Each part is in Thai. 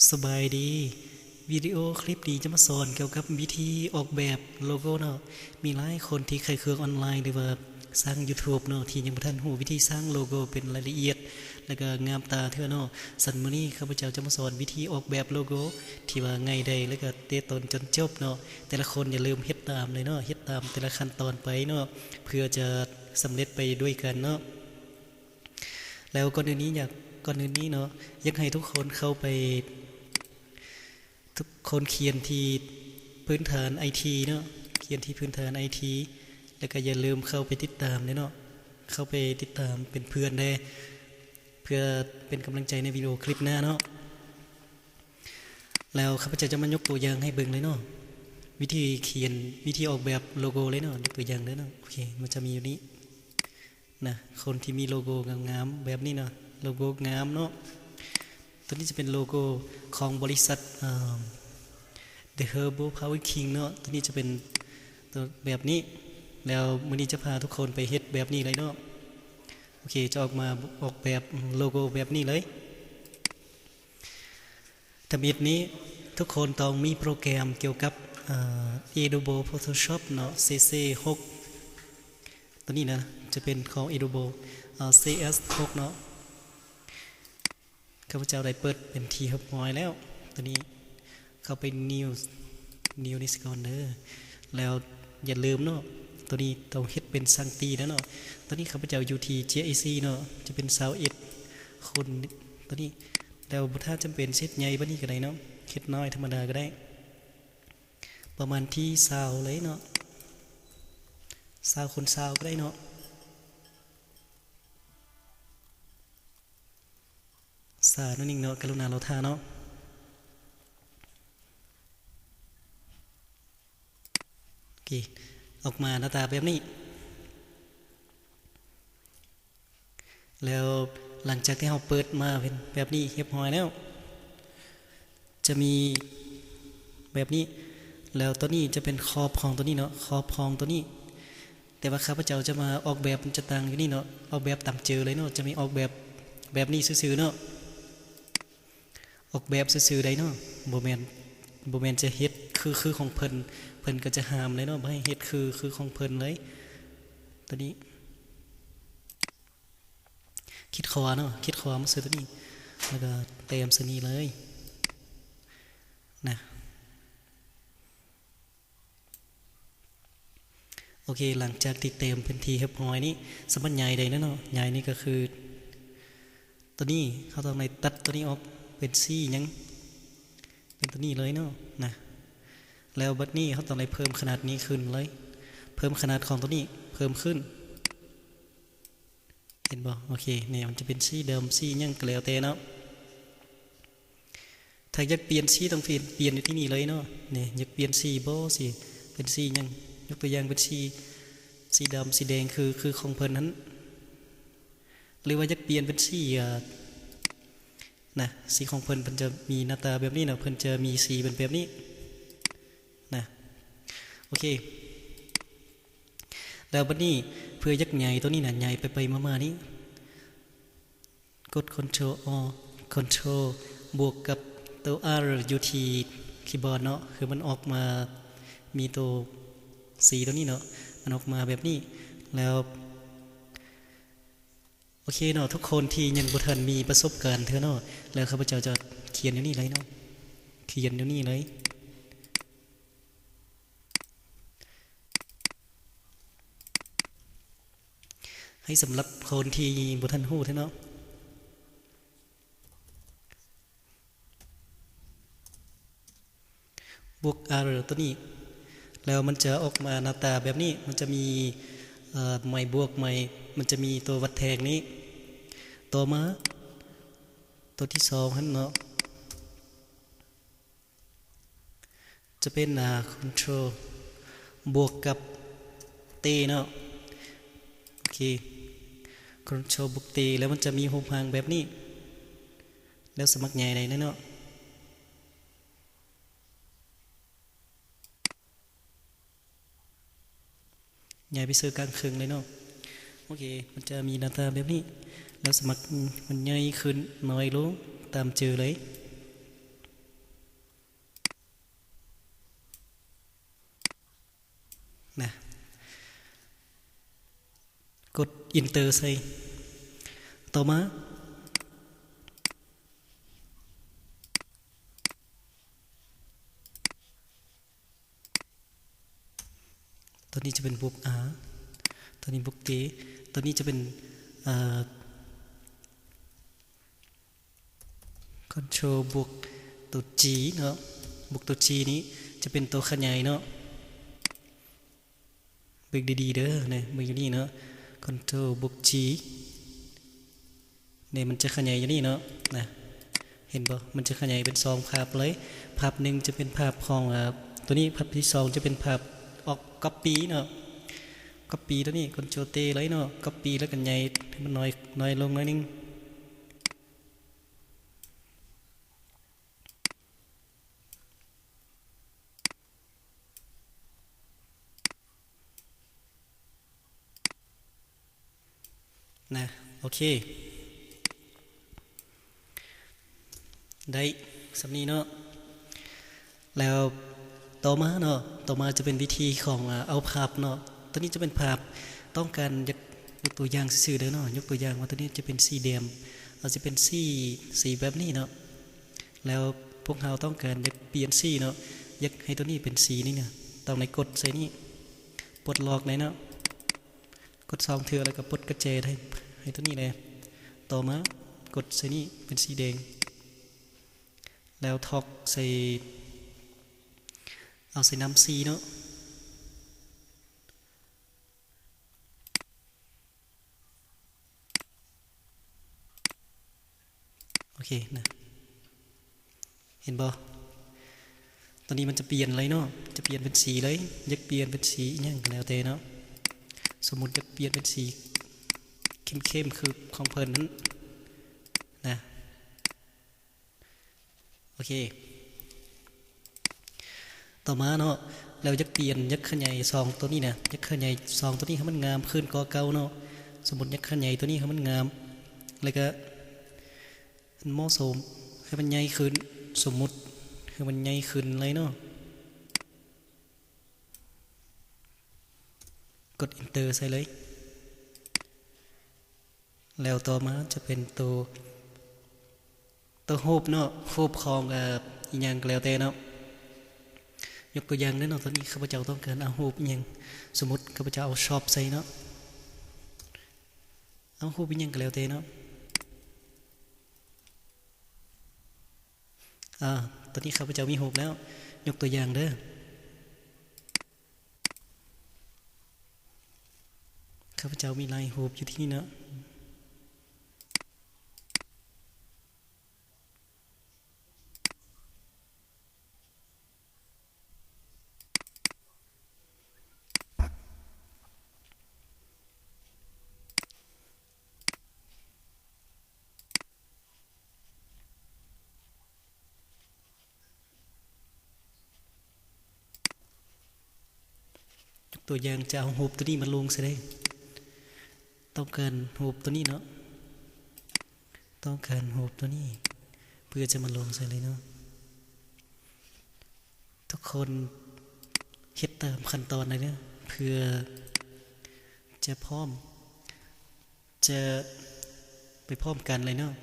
สบายดีวิดีโอคลิปนี้จะมาสอนเกี่ยวกับวิธีออกแบบโลโก้เนาะมีหลายคนที่เคยเครื่องออนไลน์หรือว่าสร้าง YouTube เนาะที่ยังบ่ทันรู้วิธีสร้างโลโก้เป็นรายละเอียดแล้วก็งามตาเทื่อเนาะสันมื้อนี้ข้าพเจ้าจะมาสอนวิธีออกแบบโลโก้ที่ว่าง่ายได้แล้วก็เตะต้นจนจบเนาะแต่ละคนอย่าลืมเฮ็ดตามเลยเนาะเฮ็ดตามแต่ละขั้นตอนไปเนาะเพื่อจะสำเร็จไปด้วยกันเนาะแล้วก่อนอื่นนี้เนาะอยากให้ทุกคนเข้าไป ทุกคนเขียนที่พื้นฐานไอทีเนาะเขียนที่พื้นฐานไอทีแล้วก็อย่าลืมเข้าไปติดตามเนาะเข้าไปติดตามเป็นเพื่อนได้เพื่อเป็นกำลังใจในวิดีโอคลิปหน้าเนาะแล้วข้าพเจ้าจะมายกตัวอย่างให้เบิ่งเลยเนาะวิธีเขียนวิธีออกแบบโลโก้เลยเนาะยกตัวอย่างเลยเนาะโอเคมันจะมีอยู่นี้นะคนที่มีโลโก้งามๆแบบนี้เนาะโลโก้งามเนาะตัวนี้จะเป็นโลโก้ของบริษัทThe Herbal Power King เนาะตัวนี้จะเป็นตัวแบบนี้แล้วมื้อนี้จะพาทุกคนไปเฮ็ดแบบนี้เลยเนาะโอเคจะออกมาออกแบบโลโก้แบบนี้เลยทำอิฐนี้ทุกคนต้องมีโปรแกรมเกี่ยวกับAdobe Photoshop เนาะ CC6 ตัวนี้นะจะเป็นของ Adobe CS6 เนาะข้าพเจ้าได้เปิดเป็นทีเรียบร้อยแล้วตัวนี้เข้าไป New นี่ก่อนเด้อแล้วอย่าลืมเนาะตัวนี้ต้องเฮ็ดเป็นสังตีนะเนาะตัวนี้ข้าพเจ้าอยู่ที่ JIC เนาะจะเป็น21คนตัวนี้แล้วถ้าจำเป็นเซตใหญ่บัดนี้ก็ได้เนาะเฮ็ดน้อยธรรมดาก็ได้ประมาณที่20เลยเนาะ20 คน 20ก็ได้เนาะนั่นเองเนาะกรุณาเราท่าเนาะโอเคออกมาหน้าตาแบบนี้แล้วหลังจากที่เราเปิดมาเป็นแบบนี้เรียบร้อยแล้วจะมีแบบนี้แล้วตัวนี้จะเป็นขอบของตัวนี้เนาะขอบของตัวนี้แต่ว่าข้าพเจ้าจะมาออกแบบจะต่างอยู่นี่เนาะออกแบบตามเจอเลยเนาะจะมีออกแบบนี้ซื่อๆเนาะออกแบบซื่อๆได้เนาะบ่แม่นจะเฮ็ดคือของเพิ่นก็จะห้ามเลยเนาะบ่ให้เฮ็ดคือของเพิ่นเลยตัวนี้คิดคอเนาะคิดคอมาซื้อตัวนี้แล้วก็เต็มซื้อนี้เลยนะโอเคหลังจากที่เต็มเป็นทีเรียบร้อยนี้สมบัติใหญ่ใดนะเนาะใหญ่นี่ก็คือตัวนี้เขาต้องในตัดตัวนี้ออกเป็นซี่ยังเป็นตัวนี้เลยเนาะนะแล้วบัดนี้เขาต้องในเพิ่มขนาดนี้ขึ้นเลยเพิ่มขนาดของตัวนี้เพิ่มขึ้นเห็นบ่โอเคเนี่ยมันจะเป็นซี่เดิมซี่ยังก็แล้วแต่เนาะถ้าอยากเปลี่ยนซี่ต้องเปลี่ยนอยู่ที่นี่เลยเนาะเนี่ยอยากเปลี่ยนซี่บ่สิเป็นซี่ยังยกตัวอย่างเป็นสีดำสีแดงคือของเพิ่นนั้นหรือว่าอยากเปลี่ยนเป็นสีนะสีของเพิ่นจะมีหน้าตาแบบนี้เนาะเพิ่นจะมีสีเป็นแบบนี้นะโอเคแล้วบัดนี้เพื่อยักใหญ่ตัวนี้น่ะใหญ่ไปมาๆนี้กด Ctrl Ctrl บวกกับตัว R อยู่ที่คีย์บอร์ดเนาะคือมันออกมามีตัวสีตัวนี้เนาะมันออกมาแบบนี้แล้วโอเคเนาะทุกคนที่ยังบ่ทันมีประสบการณ์เถอะเนาะแล้วข้าพเจ้าจะเขียนอยู่นี่เลยเนาะเขียนอยู่นี่เลยให้สำหรับคนที่บ่ทันฮู้เถอะเนาะบวก R ตัวนี้แล้วมันจะออกมาหน้าตาแบบนี้มันจะมีไม้บวกไม้มันจะมีตัววัดแทงนี้ต่อมาตัวที่2หั่นเนาะจะเป็นCtrl บวกกับTเนาะโอเค Ctrl บวกTแล้วมันจะมีหุบหางแบบนี้แล้วสมัครใหญ่ได้เนาะใหญ่ไปซื้อกลางครึ่งเลยเนาะโอเคมันจะมีหน้าตาแบบนี้แล้วสมัครมันใหญ่ขึ้นน้อยลงตามเจอเลย นะกด Enter ใส่ต่อมาตัวนี้จะเป็นบวก R ตัวนี้บวก J ตัวนี้จะเป็นcontrol บวกตัว G เนาะบวกตัว G นี้จะเป็นตัวขยายเนาะเบิ่งดีๆเด้อเนี่ยเบิ่งอยู่นี่เนาะ control บวก G เนี่ยมันจะขยายอยู่นี่เนาะนะเห็นบ่มันจะขยายเป็น2ภาพเลยภาพหนึ่งจะเป็นภาพของตัวนี้ภาพที่2จะเป็นภาพออก copy เนาะ copy ตัวนี้ control T เลยเนาะ copy แล้วกันใหญ่ให้มันน้อยลงหน่อยนึงนะโอเคได้สำนี้เนาะแล้วต่อมาเนาะต่อมาจะเป็นวิธีของเอาภาพเนาะตัวนี้จะเป็นภาพต้องการยกตัวอย่างซื่อๆเด้อเนาะยกตัวอย่างว่าตัวนี้จะเป็นสีแดงอาจจะเป็นสีแบบนี้เนาะแล้วพวกเราต้องการจะเปลี่ยนสีเนาะอยากให้ตัวนี้เป็นสีนี้เนี่ยต้องในกดใส่นี่ปลดล็อกไหนเนาะกด2เทื่อแล้วก็ปลดกระเจให้ตัวนี้เลยต่อมากดใส่นี่เป็นสีแดงแล้วท็อกใส่เอาใส่น้ำซีเนาะโอเคนะเห็นบ่ตอนนี้มันจะเปลี่ยนเลยเนาะจะเปลี่ยนเป็นสีเลยอยากเปลี่ยนเป็นสีอย่างก็แล้วแต่เนาะสมมุติอยากเปลี่ยนเป็นสีเข้มๆคือของเพิ่นนั้นนะโอเคต่อมาเนาะแล้วอยากเปลี่ยนอยากขยาย2ตัวนี้นะอยากขยาย2ตัวนี้ให้มันงามขึ้นกว่าเก่าเนาะสมมุติอยากขยายตัวนี้ให้มันงามแล้วก็เหมาะสมให้มันใหญ่ขึ้นสมมุติให้มันใหญ่ขึ้นเลยเนาะกด Enter ใส่เลยแล้วต่อมาจะเป็นตัวรูปเนาะรูปของอีหยังก็แล้วแต่เนาะยกตัวอย่างเนาะตอนนี้ข้าพเจ้าต้องการเอารูปอีหยังสมมุติข้าพเจ้าเอาช็อปใส่เนาะเอารูปอีหยังก็แล้วแต่เนาะตอนนี้ข้าพเจ้ามีรูปแล้วยกตัวอย่างเด้อข้าพเจ้ามีลายรูปอยู่ที่นี่เนาะยกตัวอย่างจะเอารูปตัวนี้มาลงใส่ได้ต้องการรูปตัวนี้เนาะต้องการรูปตัวนี้เพื่อจะมาลงใส่เลยเนาะทุกคนเฮ็ดตามขั้นตอนเลยเนาะเพื่อจะพร้อมจะไปพร้อมกันเลยเนาะ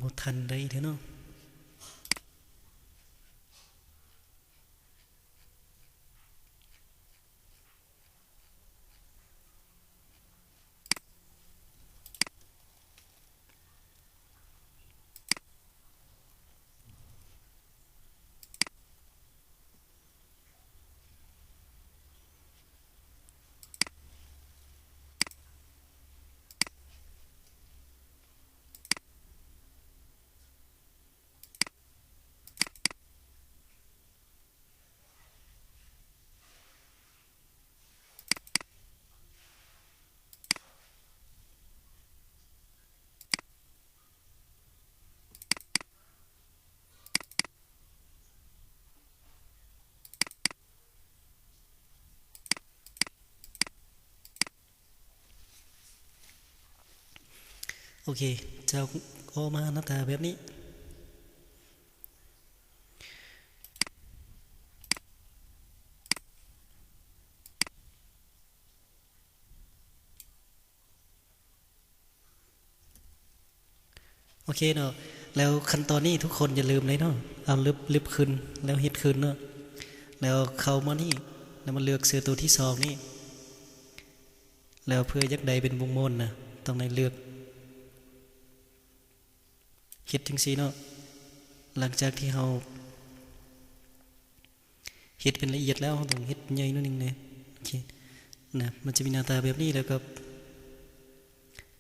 บ่ทันได้เนาะ โอเคเจ้าออกมาหน้าตาแบบนี้โอเคเนาะแล้วขั้นตอนนี้ทุกคนอย่าลืมเลยเนาะเอาลิบขึ้นแล้วฮิตขึ้นเนาะแล้วเข้ามานี่แล้วมาเลือกเสือตัวที่สองนี่แล้วเพื่อยักใดเป็นวงมนนะต้องในเลือกฮิตจังซีเนาะหลังจากที่เราฮิตเป็นละเอียดแล้วเราต้องฮิตใหญ่นิดนึงเนี่ยโอเคนะมันจะมีหน้าตาแบบนี้แล้วก็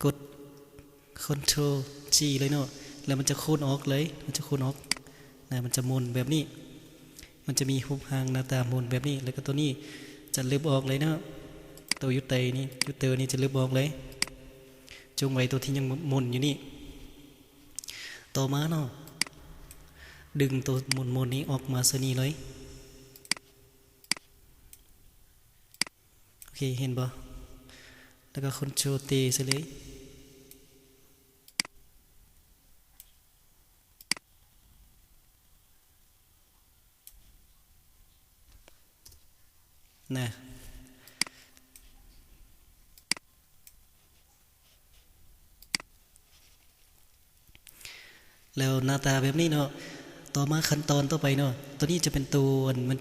กด Ctrl G เลยเนาะแล้วมันจะคูณออกเลยมันจะคูณออกนะมันจะหมุนแบบนี้มันจะมีหุบหางหน้าตาหมุนแบบนี้แล้วก็ตัวนี้จะลึบออกเลยเนาะตัวยูเตอร์นี่จะลึบออกเลยจงไว้ตัวที่ยังหมุนอยู่นี่ต่อมาเนาะดึงตัวหมุนนี้ออกมาซะนี่เลยโอเคเห็นบ่แล้วก็ Ctrl T ซะเลยนะแล้วหน้าตาแบบนี้เนาะต่อมาขั้นตอนต่อไปเนาะตัวนี้จะเป็นตัวมัน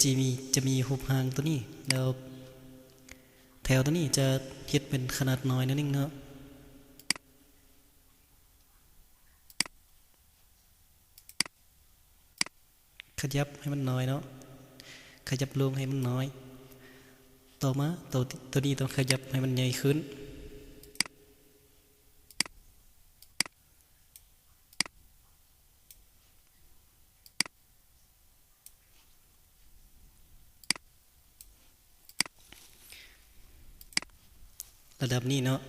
จะมีหุบหางตัวนี้แล้วแถวตัวนี้จะเฮ็ดเป็นขนาดน้อยนั่นเองเนาะขยับให้มันน้อยเนาะขยับลงให้มันน้อยต่อมาตัวนี้ต้องขยับให้มันใหญ่ขึ้นระดับนี้เนาะ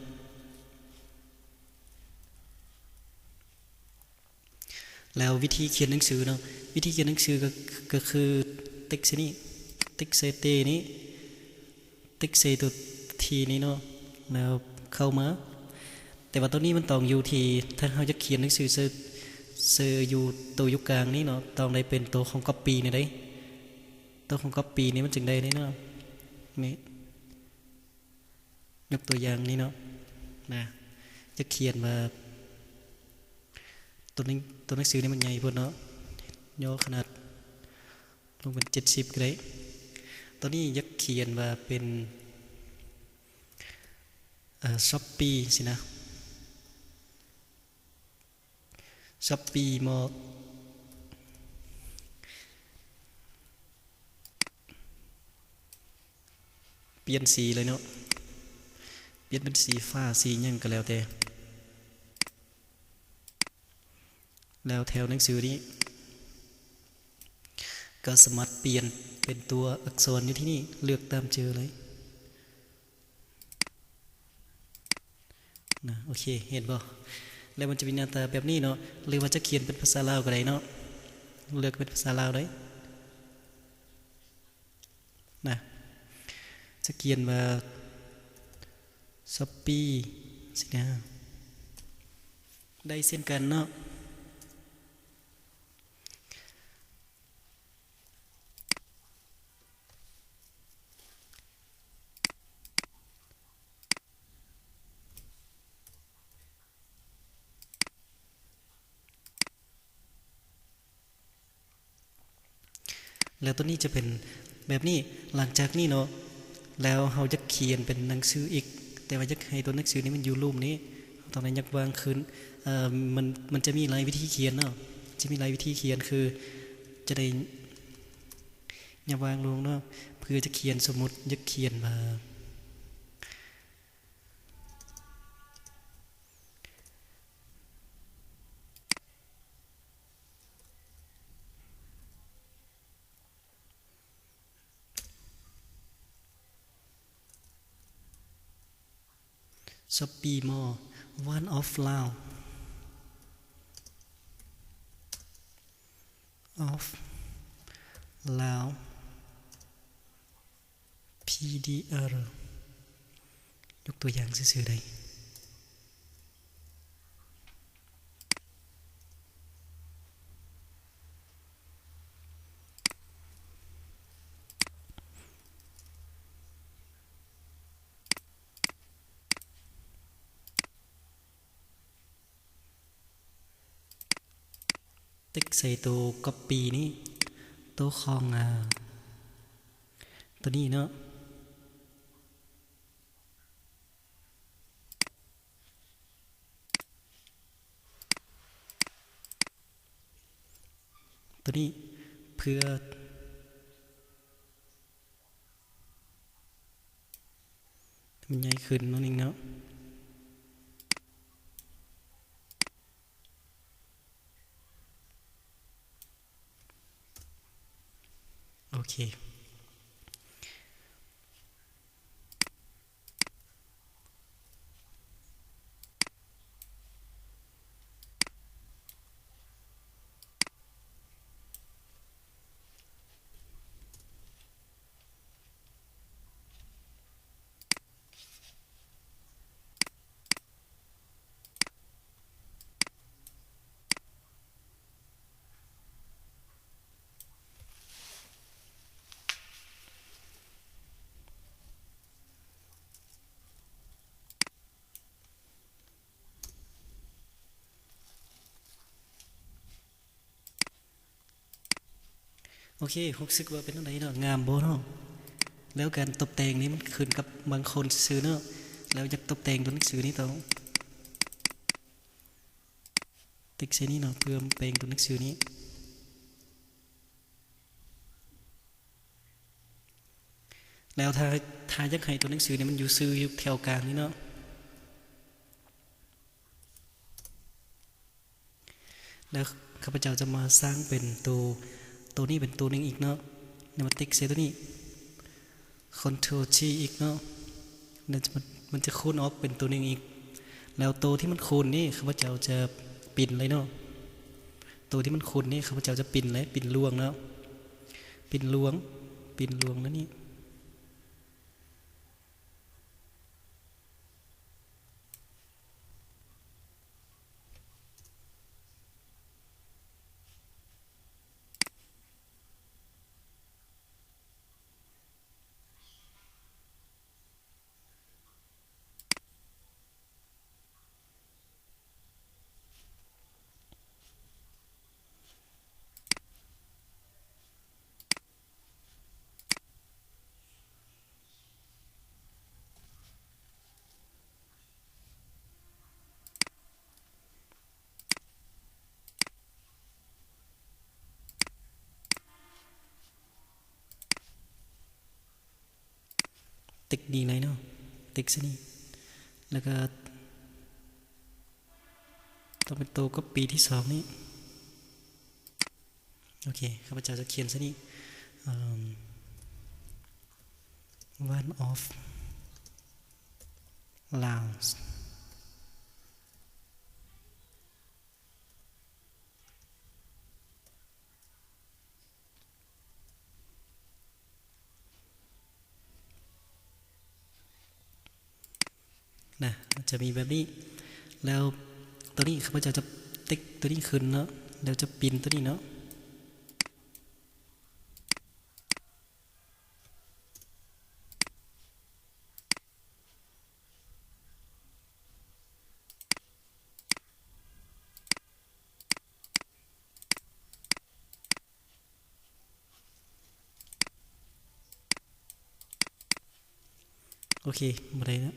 แล้ววิธีเขียนหนังสือเนาะวิธีเขียนหนังสือก็คือติ๊กซนี่ติ๊กเซเตนี้ติ๊กเซตัวทีนี้เนาะแล้วเข้ามาแต่ว่าตัวนี้มันต้องอยู่ที่ถ้าเราจะเขียนหนังสือเซอร์อยู่ตัวยุคกลางนี้เนาะต้องได้เป็นตัวของก๊อปปี้นี่ได้ตัวของก๊อปปี้นี้มันจึงได้เนาะนี่ยกตัวอย่างนี้เนาะนะจะเขียนมาตัวหนังสือนี่มันใหญ่พอเนาะย่อขนาดลงเป็น70ก็ได้ตอนนี้ยักเขียนมาเป็นช้อปปี้สินะช้อปปี้มอเปลี่ยนสีเลยเนาะเปลี่ยนเป็นสีฟ้าสีหยังก็แล้วแต่แล้วแถวหนังสือนี้ก็สามารถเปลี่ยนเป็นตัวอักษรอยู่ที่นี่เลือกตามเจอเลยนะโอเคเห็นบ่แล้วมันจะมีหน้าตาแบบนี้เนาะหรือว่าจะเขียนเป็นภาษาลาวก็ได้เนาะเลือกเป็นภาษาลาวได้นะจะเขียนว่าช้อปปี้สินะได้เช่นกันเนาะแล้วตัวนี้จะเป็นแบบนี้หลังจากนี้เนาะแล้วเราจะเขียนเป็นหนังสืออีกแต่ว่าจะให้ตัวหนังสือนี้มันอยู่รูปนี้ตอนนั้นยักวางขึ้นมันจะมีหลายวิธีเขียนเนาะจะมีหลายวิธีเขียนคือจะได้ยักวางลงเนาะเพื่อจะเขียนสมมุติยักเขียนมาช้อปปี้มอ one of Lao of Lao PDR ยกตัวอย่างซื่อๆได้ ติ๊กใส่ตัวก๊อปปี้นี่ตัวของตัวนี้เนาะตัวนี้เพื่อมันใหญ่ขึ้นนั่นเองเนาะโอเคโอเครู้สึกว่าเป็นอะไรเนาะงามบ่เนาะแล้วการตกแต่งนี้มันขึ้นกับบางคนซื้อเนาะแล้วอยากตกแต่งตัวหนังสือนี้ต้องติ๊กใส่นี่เนาะเพื่อแปลงตัวหนังสือนี้แล้วถ้าอยากให้ตัวหนังสือเนี่ยมันอยู่ซื่ออยู่แถวกลางนี่เนาะแล้วข้าพเจ้าจะมาสร้างเป็นตัวนี้เป็นตัวนึงอีกเนาะเนี่ยมาติ๊กใส่ตัวนี้ Ctrl G อีกเนาะมันจะคูณออกเป็นตัวนึงอีกแล้วตัวที่มันคูณนี่ข้าพเจ้าจะปิ่นเลยเนาะตัวที่มันคูณนี่ข้าพเจ้าจะปิ่นเลยปิ่นลวงเนาะปิ่นลวงแล้วนี่ติ๊กดีไหนเนาะติ๊กซะนี่แล้วก็ต้องเป็นตัวก็ปีที่สองนี้โอเคข้าพเจ้าจะเขียนซะนี่ one of Laos นะมันจะมีแบบนี้แล้วตัวนี้ข้าพเจ้าจะติ๊กตัวนี้ขึ้นเนาะแล้วจะปินตัวนี้เนาะโอเคมาได้นะ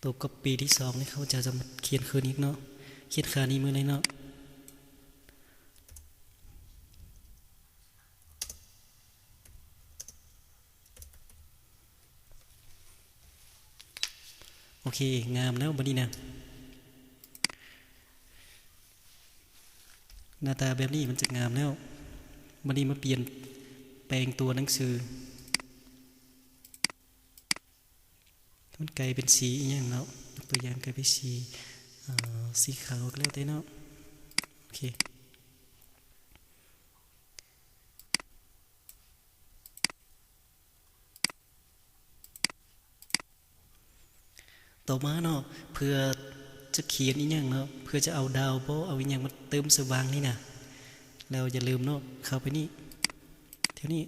ตัวก็ปีที่สองนี่เขาจะมาเขียนคืนอีกเนาะเขียนขานี้มือเลยเนาะโอเคงามแล้วบัดนี้นะหน้าตาแบบนี้มันจะงามแล้วบัดนี้มาเปลี่ยนแปลงตัวหนังสือมันกลายเป็นสีอย่างแล้วตัวอย่างกลายเป็นสีขาวแล้วแต่เนาะ เคต่อมาเนาะเพื่อจะเขียนอีกอย่างเนาะเพื่อจะเอาดาวบ่เอาอีกอย่างมาเติมสว่างนี่นะแล้วอย่าลืมเนาะเข้าไปนี่เท่านี้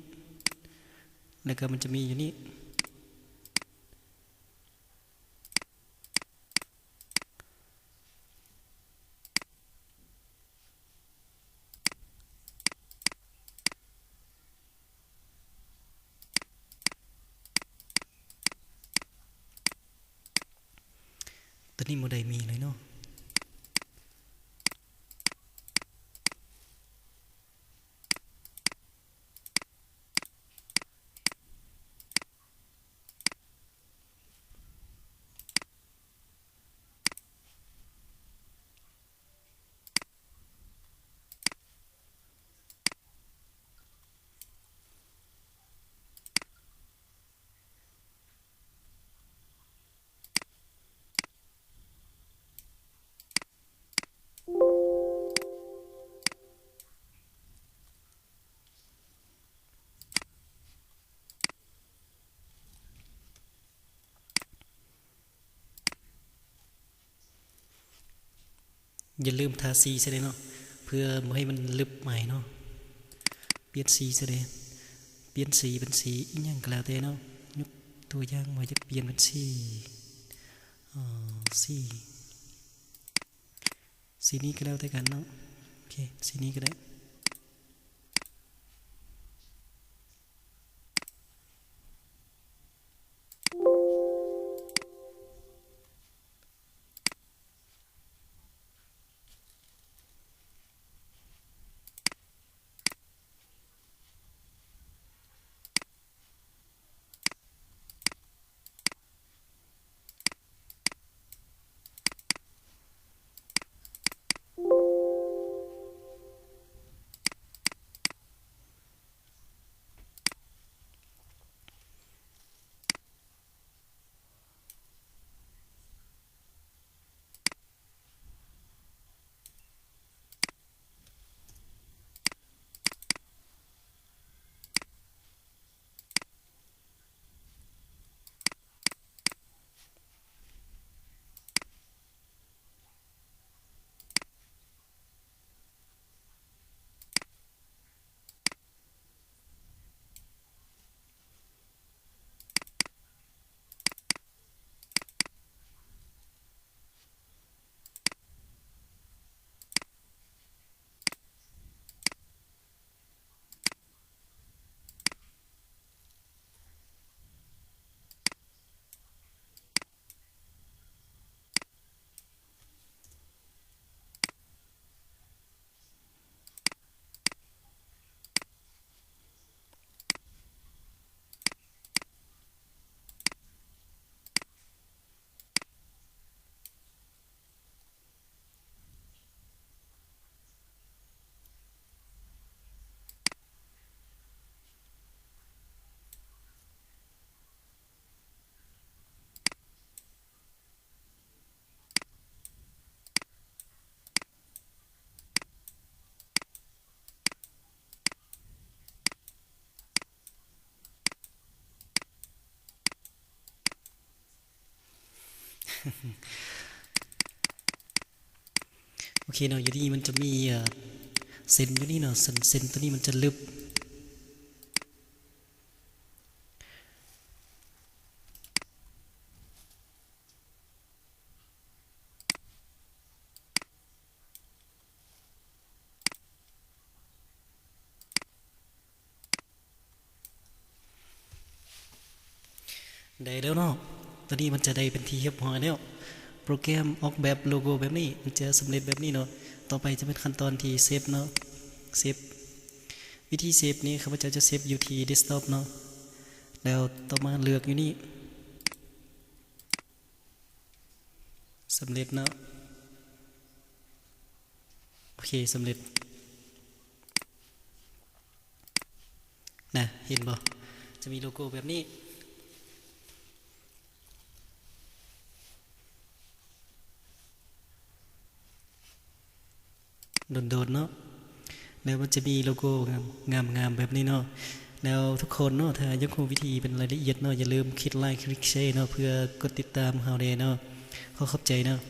แล้วก็มันจะมีอยู่นี่ตัวนี้โมได้มีเลยเนาะอย่าลืมทาสีใช่ไหมเนาะเพื่อไม่ให้มันลึบใหม่เนาะเปลี่ยนสีซะเลยเปลี่ยนสีเป็นสีอีกอย่างก็แล้วแต่เนาะยกตัวอย่างมาจะเปลี่ยนเป็นสีสีนี้ก็แล้วแต่กันเนาะโอเคสีนี้ก็ได้โอเคเนาะอยู่นี่มันจะมีเส้นอยู่นี่เนาะเส้นตัวนี้มันจะลึบได้แล้วเนาะตัวนี้มันจะได้เป็นที่เรียบร้อยแล้วโปรแกรมออกแบบโลโก้แบบนี้มันจะสำเร็จแบบนี้เนาะต่อไปจะเป็นขั้นตอนที่เซฟเนาะเซฟวิธีเซฟนี้ข้าพเจ้าจะเซฟอยู่ที่เดสก์ท็อปเนาะแล้วต่อมาเลือกอยู่นี่สำเร็จเนาะโอเคสำเร็จนะเห็นบ่จะมีโลโก้แบบนี้ โดนๆเนาะแล้วมันจะมีโลโก้งามๆแบบนี้เนาะแล้วทุกคนเนาะถ้าอยากรู้วิธีเป็นรายละเอียดเนาะอย่าลืมคลิกไลค์คลิกแชร์เนาะเพื่อกดติดตามเฮาแน่เนาะขอบใจเนาะ